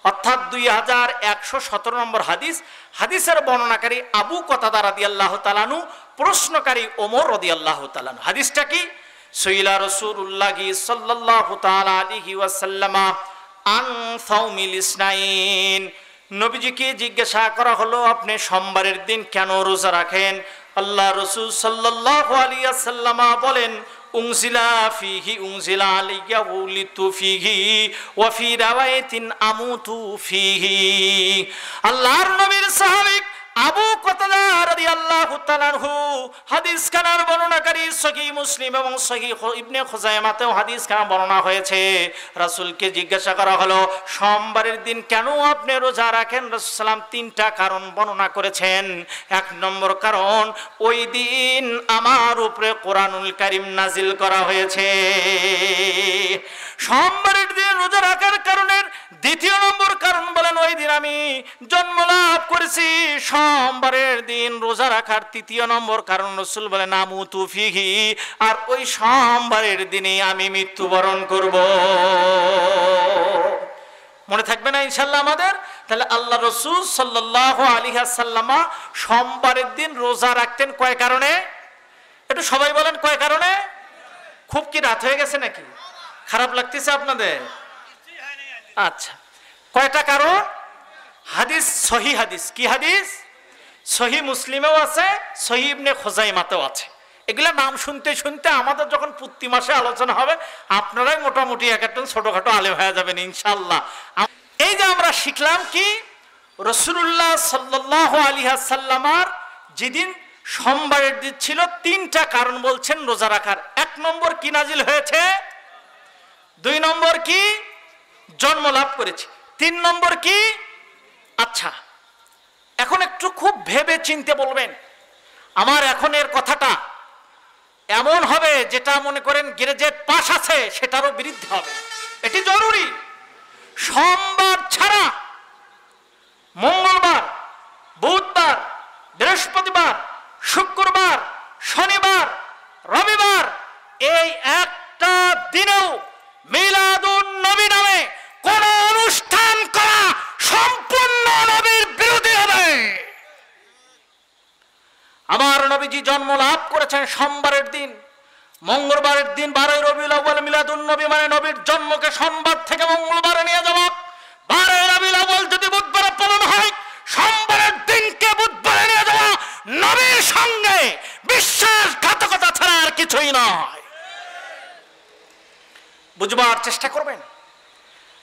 অর্থাৎ 2117 নম্বর হাদিস। হাদিসের বর্ণনাকারী আবু কতাদা রাদিয়াল্লাহু তাআলা আনহু, প্রশ্নকারী ওমর রাদিয়াল্লাহু তাআলা আনহু। হাদিসটা কি? সুইলা রাসূলুল্লাহ সাল্লাল্লাহু তাআলা আলাইহি ওয়াসাল্লাম আন সাওমিল ইসনাইন, নবীজিকে জিজ্ঞাসা করা হলো আপনি সোমবারের দিন কেন রোজা রাখেন? আল্লাহ রাসূল সাল্লাল্লাহু আলাইহি ওয়াসাল্লাম বলেন উনজিলা ফিহি উনজিলা আলাইয়া উলিতু ফিহি ওয়া ফি রাওয়ায়াতিন আমুতু ফিহি। আল্লাহর নবীর সাহাবী আবু কতাদা রাদিয়াল্লাহু তাআলা আনহু হাদিস খানার বর্ণনাকারী সহিহ মুসলিম এবং সহিহ ইবনে খুজাইমাতেও হাদিস খানা বর্ণনা হয়েছে। রাসূলকে জিজ্ঞাসা করা হলো সোমবারের দিন কেন আপনি রোজা রাখেন? রাসূল সাল্লাম 3টা কারণ বর্ণনা করেছেন। 1 নম্বর কারণ, ওই দিন আমার উপরে কোরআনুল কারীম নাজিল করা হয়েছে। সোমবারের দিন রোজা রাখার কারণের 2য় নম্বর কারণ বলেন ওই দিন আমি জন্ম লাভ করেছি। সোমবারের দিন রোজা রাখার 3য় নম্বর কারণ রাসূল বলেন আমুতু ফিহি, আর ওই সোমবারের দিনে আমি মৃত্যুবরণ করব। মনে থাকবে না ইনশাআল্লাহ আমাদের? তাহলে আল্লাহ রাসূল সাল্লাল্লাহু আলাইহি ওয়াসাল্লাম সোমবারের দিন রোজা রাখতেন কয় কারণে? একটু সবাই বলেন কয় কারণে? খুব কি রাত হয়ে গেছে নাকি? খারাপ লাগতেছে আপনাদের? আচ্ছা, কয়টা কারণ? হাদিস সহিহ হাদিস। কি হাদিস? সহিহ মুসলিমেও আছে, সহিহ ইবনে খুজাইমাতেও আছে। এগুলা নাম শুনতে শুনতে আমাদের যখন প্রতি মাসে আলোচনা হবে আপনারাই মোটামুটি এক একটা ছোটখাটো আলেম হয়ে যাবেন ইনশাআল্লাহ। এই যে আমরা শিখলাম কি, রাসূলুল্লাহ সাল্লাল্লাহু আলাইহি ওয়াসাল্লামের যেদিন সোমবারের দিন ছিল 3টা কারণ বলছেন রোজা রাখার। 1 নম্বর কি নাজিল হয়েছে? 2 নম্বর কি? জন্ম লাভ করেছে। 3 নম্বর কি? আচ্ছা, এখন একটু খুব ভেবে চিন্তে বলবেন। আমার এখন এর কথাটা এমন হবে যেটা মনে করেন গ্রাজুয়েট পাস আছে সেটারও বিরুদ্ধে হবে। এটি জরুরি। সোমবার ছাড়া মঙ্গলবার, বুধবার, বৃহস্পতিবার, শুক্রবার, শনিবার, রবিবার, এই একটা দিনেও মিলাদুন নবী নামে কোন অনুষ্ঠান করা সম্পূর্ণ নবীর বিরোধী হবে। আমার নবীজি জন্ম লাভ করেছেন সোমবারের দিন, মঙ্গলবারের দিন 12 রবিউল আউয়াল। মিলাদুন নবী মানে নবীর জন্মকে সোমবার থেকে মঙ্গলবারে নিয়ে যাওয়া। 12 রবিউল আউয়াল যদি বুধবারে পালন হয়, সোমবারের দিনকে বুধবারে নিয়ে যাওয়া নবীর সঙ্গে বিশ্বাসঘাতকতা ছাড়া আর কিছুই নয়। বুঝবার চেষ্টা করবেন।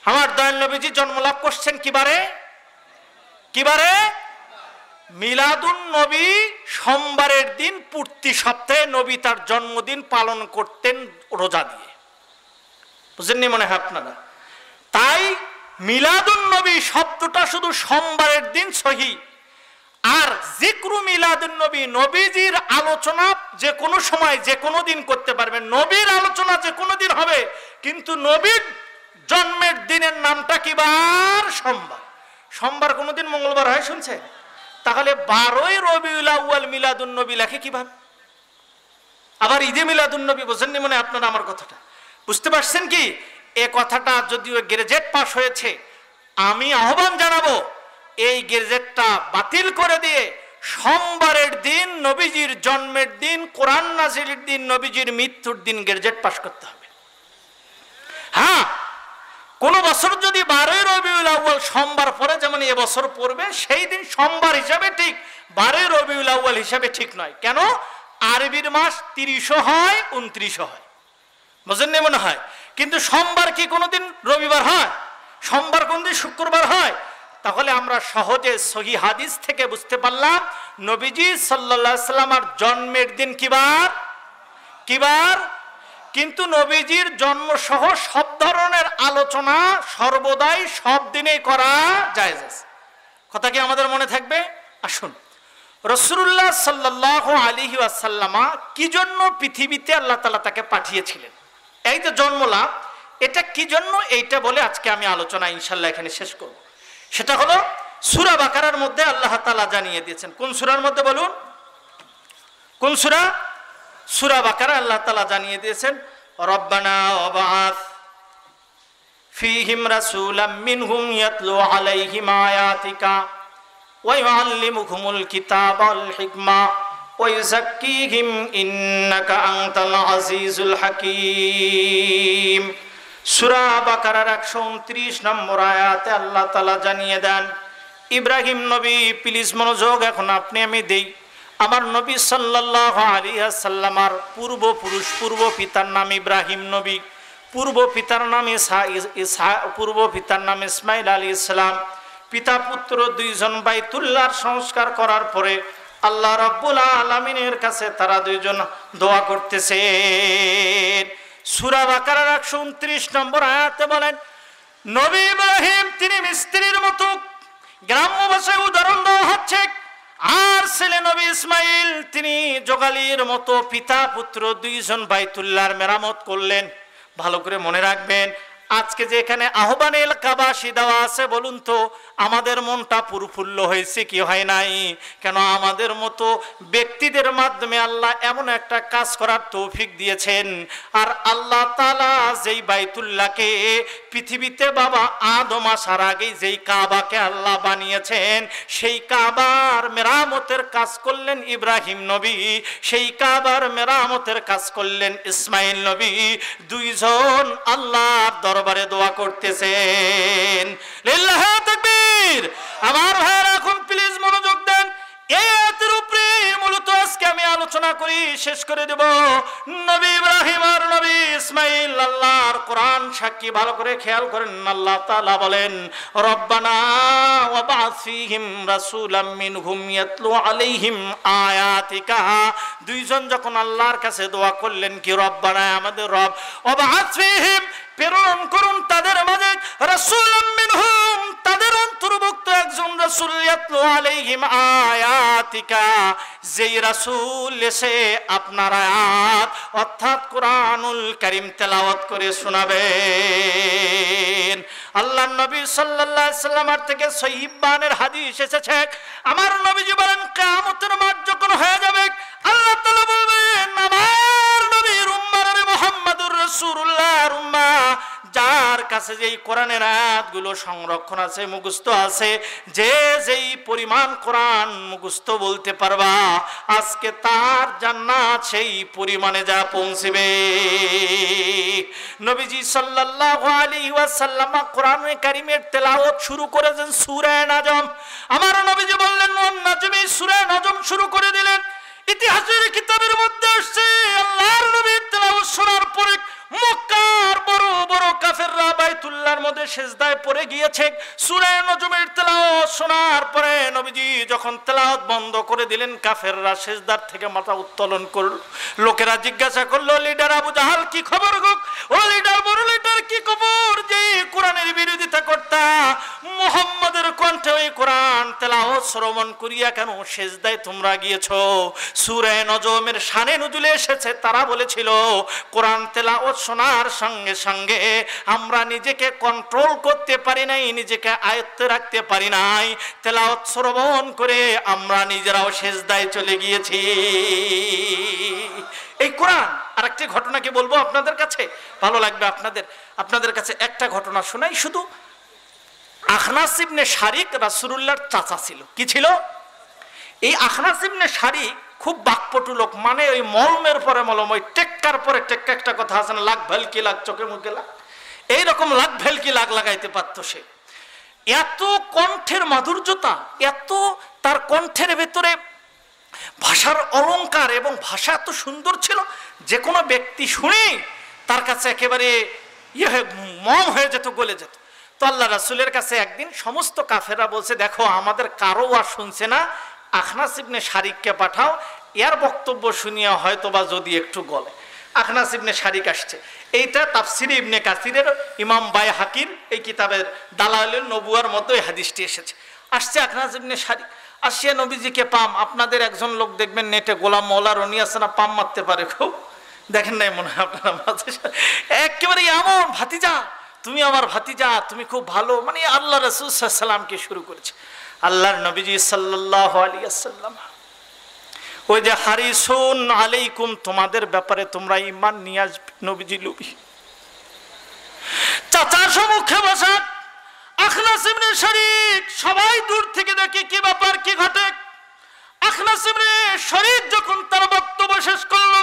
আমার দয়াল নবীজি জন্ম লাভ করছেন কিবারে? কিবারে? মিলাদুন নবী সোমবারের দিন প্রতি সপ্তাহে নবী তার জন্মদিন পালন করতেন রোজা দিয়ে। বুঝেননি মনে হয় আপনারা? তাই মিলাদুন নবী শব্দটা শুধু সোমবারের দিন সহি। আর জিক্রু মিলাদুন নবী, নবীজির আলোচনা যে কোনো সময় যে কোনো দিন করতে পারবেন। নবীর আলোচনা যে কোনো দিন হবে, কিন্তু নবীর জন্মের দিনের নামটা কি বার? সোমবার। সোমবার কোনোদিন মঙ্গলবার হয় শুনছেন? তাহলে 12ই রবিউল আউয়াল মিলাদুন নবী লেখে কিভাবে? আবার ঈদে মিলাদুন নবী, বোঝেননি মনে আপনারা আমার কথাটা? বুঝতে পারছেন কি? এ কথাটা যদিও গেজেট পাস হয়েছে, আমি আহ্বান জানাবো এই গেজেটটা বাতিল করে দিয়ে সোমবারের দিন, নবীজির জন্মের দিন, কোরআন নাজিলের দিন, নবীজির মৃত্যুর দিন গেজেট পাস করতে হবে। হ্যাঁ, কোন বছর যদি 12ই রবিউল আউয়াল সোমবার পড়ে, যেমন এবছর পড়বে, সেই দিন সোমবার হিসাবে ঠিক, 12ই রবিউল আউয়াল হিসাবে ঠিক নয়। কেন? আরবির মাস 30ও হয়, 29ও হয়, বুঝেননি মনে হয়? কিন্তু সোমবার কি কোনোদিন রবিবার হয়? সোমবার কোনদিন শুক্রবার হয়? তাহলে আমরা সহজে সহি হাদিস থেকে বুঝতে পারলাম নবীজি সাল্লাল্লাহু আলাইহি সাল্লামের জন্মের দিন কিবার? কিবার? কিন্তু নবীজির জন্ম সহ সব ধরনের আলোচনা সর্বদাই সব দিনেই করা জায়েজ আছে। কথা কি আমাদের মনে থাকবে? আসুন, রাসূলুল্লাহ সাল্লাল্লাহু আলাইহি ওয়াসাল্লাম কি জন্য পৃথিবীতে আল্লাহ তাআলা তাকে পাঠিয়েছিলেন, এই যে জন্মলাভ, এটা কি জন্য, এইটা বলে আজকে আমি আলোচনা ইনশাআল্লাহ এখানে শেষ করব। সেটা হলো সূরা বাকারার মধ্যে আল্লাহ তাআলা জানিয়ে দিয়েছেন। কোন সূরার মধ্যে বলুন? কোন সূরা? সূরা বাকারা আল্লাহ তাআলা জানিয়ে দিয়েছেন, রব্বানা ওয়াবাআস ফীহিম রাসূলাম মিনহুম ইয়াতলু আলাইহিম আয়াতিকা ওয়া ইউআল্লিমুহুমুল কিতাবা ওয়াল হিকমা ওয়া ইউযাক্কিহিম ইন্নাকা আনতাল আজিজুল হাকীম। সূরা বাকারার 129 নম্বর আয়াতে আল্লাহ তাআলা জানিয়ে দেন, ইব্রাহিম নবী, প্লিজ মনোযোগ এখন আপনি আমি দেই। আমার নবী সাল্লাল্লাহু আলাইহি ওয়াসাল্লামের পূর্বপুরুষ, পূর্ব পিতার নাম ইব্রাহিম নবী, পূর্ব পিতার নাম পূর্ব পিতার নাম ইসমাইল আলাইহিস সালাম। পিতা পুত্র দুইজন বাইতুল্লাহর সংস্কার করার পরে আল্লাহ রাব্বুল আলামিনের কাছে তারা দুইজন দোয়া করতেছেন। সূরা বাকারার 129 নম্বর আয়াতে বলেন, নবী ইব্রাহিম তিনি মিস্ত্রির মতো, গ্রাম্য ভাষায় উদাহরণ দেওয়া হচ্ছে, আর ছেলে নবী ইসমাইল তিনি জোগালির মতো পিতা পুত্র দুইজন বাইতুল্লাহর মেরামত করলেন। ভালো করে মনে রাখবেন, আজকে যে এখানে আহ্বানে এলাকাবাসী দেওয়া আছে, বলুন তো আমাদের মনটা প্রফুল্ল হয়েছে কি হয় নাই? কেন আমাদের মতো ব্যক্তিদের মাধ্যমে আল্লাহ এমন একটা কাজ করার তৌফিক দিয়েছেন। আর আল্লাহ তাআলা যেই বাইতুল্লাহকে পৃথিবীতে বাবা আদম আসার আগেই যেই কাবাকে আল্লাহ বানিয়েছেন, সেই কাবার মেরামতের কাজ করলেন ইব্রাহিম নবী, সেই কাবার মেরামতের কাজ করলেন ইসমাইল নবী। দুইজন আল্লাহর দরবারে দোয়া করতেছেন। লিল্লাহি তাকবীর। আমার ভাইরা এখন প্লিজ মনোযোগ দেন, এই আয়াতের উপরে মূলত আজকে আমি আলোচনা করি, শেষ করে দেব। নবী ইব্রাহিম আর নবী ইসমাইল আল্লাহর কোরআন সাক্ষী, ভালো করে খেয়াল করেন। আল্লাহ তাআলা বলেন, রব্বানা ওয়াবআস ফীহিম রাসূলাম মিনহুম ইয়াতলু আলাইহিম আয়াতিকা। দুইজন যখন আল্লাহর কাছে দোয়া করলেন কি, রব্বানা আমাদের রব, ওয়াবআস ফীহিম প্রেরণ করুন তাদের মাঝে, রাসূলাম মিনহুম তাদের অন্তর্ভুক্ত একজন রাসূল, ইয়াতলু আলাইহিম আয়াতিকা যেই রাসূল এসে আপনার আয়াত অর্থাৎ কোরআনুল কারীম তেলাওয়াত করে শোনাবেন। আল্লাহর নবী সাল্লাল্লাহু আলাইহি সাল্লামের থেকে সহিহ বানের হাদিস এসেছে, আমার নবীজি বলেন কিয়ামতের মাঠ যখন হয়ে যাবে, আল্লাহ তাআলা বলবেন আমার নবীর উম্মাহ মুহাম্মাদুর রাসূলুল্লাহর উম্মাহ, যার কাছে যেই কোরআনের আয়াতগুলো সংরক্ষণ আছে, মুখস্থ আছে, যে যেই পরিমাণ কোরআন মুখস্থ বলতে পারবা, আজকে তার জান্নাত সেই পরিমাণে যা পৌঁছবে। নবীজি সাল্লাল্লাহু আলাইহি ওয়াসাল্লাম কোরআনে কারীমের তেলাওয়াত শুরু করেছেন সূরা নাজম। আমার নবীজি বললেন ওয়ান নাজমি, সূরা নাজম শুরু করে দিলেন। ইতিহাসের কিতাবের মধ্যে আসছে আল্লাহর নবীর তেলাওয়াত শোনার পরে মক্কার বড় বড় কাফেররা বাইতুল্লাহর মধ্যে সিজদায় পড়ে গিয়েছে। সূরা নজমের তেলাওয়াত শোনার পরে নবীজি যখন তেলাওয়াত বন্ধ করে দিলেন, কাফেররা সিজদার থেকে মাথা উত্তোলন করল। লোকেরা জিজ্ঞাসা করলো, লিডার আবু জাহাল কি খবর গো? ও লিডার, বড় লিডার কি খবর যে কোরআনের বিরোধিতা করতা মুহাম্মাদের কণ্ঠে ওই কোরআন তেলাওয়াত শ্রবণ করিয়া কেন সিজদায় তোমরা গিয়েছো? সূরা নজমের শানে নুজুলে এসেছে, তারা বলেছিল কোরআন তেলাওয়াত শোনার সঙ্গে সঙ্গে আমরা নিজেকে কন্ট্রোল করতে পারি নাই, নিজেকে আয়ত্তে রাখতে পারি নাই, তেলাওয়াত শ্রবণ করে আমরা নিজেরাও সিজদায় চলে গিয়েছি। এই কোরআন। আরেকটি ঘটনা কি বলবো আপনাদের কাছে, ভালো লাগবে আপনাদের কাছে একটা ঘটনা শোনাই শুধু। আখনাস ইবনে শারিক রাসূলুল্লাহর চাচা ছিল। কি ছিল? এই আখনাস ইবনে শারিক খুব বাকপটু লোক, মানে ওই মলমের পরে মলম, ওই টেক্কার পরে টেক্কা, একটা কথা আছে না, লাখ ভেলকি লাখ চোখে মুখে লাখ, এইরকম লাখ ভেলকি লাখ লাগাইতে পারত সে। এত কণ্ঠের মাধুর্যতা, এত তার কণ্ঠের ভেতরে ভাষার অলংকার এবং ভাষা এত সুন্দর ছিল, যে কোনো ব্যক্তি শুনে তার কাছে একেবারে মম হয়ে যেত, গলে যেত। তো আল্লাহ রাসূলের কাছে একদিন সমস্ত কাফেররা বলছে, দেখো আমাদের কারো আর শুনছে না, আখনাস ইবনে শারিককে পাঠাও, এর বক্তব্য শুনিয়া হয়তোবা যদি একটু গলে। আখনাস ইবনে শারিক আসছে। এইটা তাফসিরে ইবনে কাসিরের ইমাম বাইহাকির এই কিতাবের দালাইলুন নবুয়ার মধ্যে এই হাদিসটি এসেছে। আসছে আখনাস ইবনে শারিক, আসিয়া নবীজিকে পাম, আপনাদের একজন লোক দেখবেন নেটে, গোলাম মওলা রনি আছে না, পাম মারতে পারে খুব, দেখেন নাই মনে হয় আপনারা মাঝে, একেবারে এমন ভাতিজা, তুমি আমার ভাতিজা, তুমি খুব ভালো, মানে আল্লাহ রাসূল সাল্লাল্লাহু আলাইহি ওয়াসাল্লামকে শুরু করেছে। আল্লাহর নবীজি সাল্লাল্লাহু আলাইহি ওয়াসাল্লাম ওই যে হারিসুন আলাইকুম, তোমাদের ব্যাপারে তোমরা ঈমান নিয়ে আসবে, নবীজি লুবি চাচা সম্মুখে বসা আখনাস ইবনে শারিক সবাই দূর থেকে দেখে কি ব্যাপার, কি ঘটে। আখনাস ইবনে শারিক যখন তার বক্তব্য শেষ করল,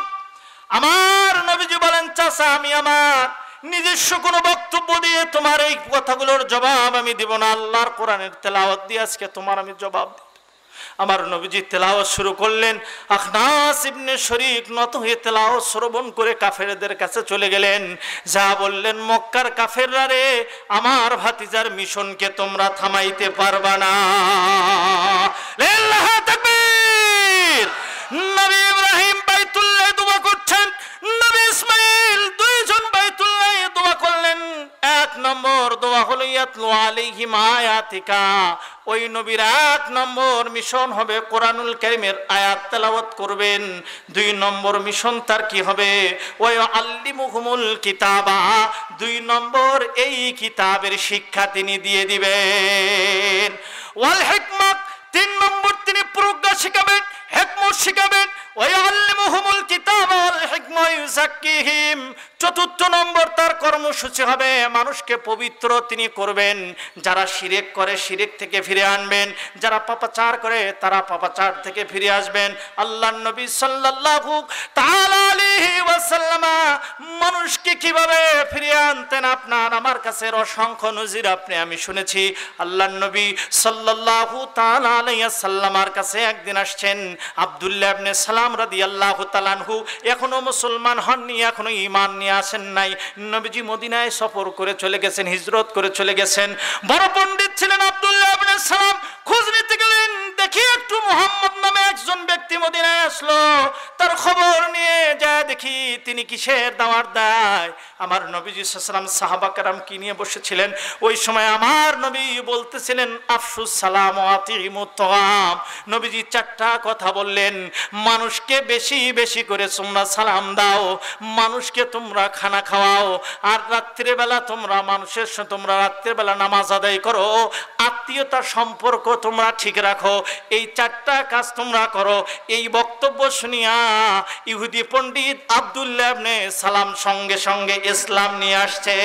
আমার নবীজি বলেন, চাচা আমি আমার নিজস্ব কোনো বক্তব্য দিয়ে তোমার এই কথাগুলোর জবাব আমি দিব না, আল্লাহর কোরআনের তেলাওয়াত দিয়ে আজকে তোমার আমি জবাব দিব। আমার নবীজি তেলাওয়াত শুরু করলেন। আখনাস ইবনে শারিক নত হয়ে তেলাওয়াত শ্রবণ করে কাফেরদের কাছে চলে গেলেন, যা বললেন, মক্কার কাফেররা রে, আমার ভাতিজার মিশনকে তোমরা থামাইতে পারবা না। লিল্লাহি তাকবীর। নবী ইব্রাহিম বাইতুল্লাহ দোয়া করছেন, নবী ইসমাঈল দুইজন বাইতুল্লাহ দোয়া করলেন। এক নম্বর দোয়া হলো ইয়াতলু আলাইহিম আয়াতিকা, ওই নবীর এক নম্বর মিশন হবে কোরআনুল কারীমের আয়াত তেলাওয়াত করবেন। দুই নম্বর মিশন তার কি হবে? ওয়া আল্লিমুহুমুল কিতাবা, দুই নম্বর এই কিতাবের শিক্ষা তিনি দিয়ে দিবেন। ওয়াল হিকমাত, তিন নম্বর তিনি প্রজ্ঞা শিখাবেন, হিকমত শিখাবেন। ওয়া আল্লিমুহুমুল কিতাবা ওয়াল হিকমা ইউযাক্কিহিম, চতুর্থ নম্বর তার কর্মসূচি হবে মানুষকে পবিত্র তিনি করবেন। যারা শিরক করে শিরক থেকে ফিরে আনবেন, যারা পাপাচার করে তারা পাপাচার থেকে ফিরে আসবেন। আল্লাহর নবী সাল্লাল্লাহু তাআলা আলাইহি ওয়াসাল্লাম মানুষকে কিভাবে ফিরিয়ে আনতেন, আপনার আমার কাছে অসংখ্য নজির আমি শুনেছি। আল্লাহর নবী সাল্লাল্লাহু তাআলা আলাইহি ওয়াসাল্লামের কাছে একদিন আসছেন আব্দুল্লাহ ইবনে সালাম রাদিয়াল্লাহু তাআলা আনহু, এখনো মুসলমান হননি, এখনো ঈমান নিয়ে আসেন নাই। নবীজি মদিনায় সফর করে চলে গেছেন, হিজরত করে চলে গেছেন। বড় পণ্ডিত ছিলেন আব্দুল্লাহ ইবনে সালাম, খোঁজ নিতে গেলেন, দেখি একটু মুহাম্মদ নামে একজন ব্যক্তি মদিনায় আসলো, তার খবর নিয়ে যায় দেখি তিনি কিসের দাওয়াত দেয়। আমার নবীজি সাল্লাল্লাহু আলাইহি ওয়াসাল্লাম সাহাবা কেরাম কি নিয়ে বসেছিলেন, ওই সময় আমার নবী বলতেছিলেন আফসুস সালাম ওয়া আতিমুত তাআম। নবীজি চারটা কথা বললেন, মানুষকে বেশি বেশি করে তোমরা সালাম দাও, মানুষকে তোমরা খানা খাওয়াও, আর রাত্রিবেলা তোমরা মানুষের সাথে তোমরা রাত্রিবেলা নামাজ আদায় করো, আত্মীয়তার সম্পর্ক তোমরা ঠিক রাখো, এই চারটা কাজ তোমরা করো। এই বক্তব্য শুনিয়া ইহুদি পণ্ডিত আব্দুল্লাহ ইবনে সালাম সঙ্গে সঙ্গে ইসলাম নিয়ে আসছে।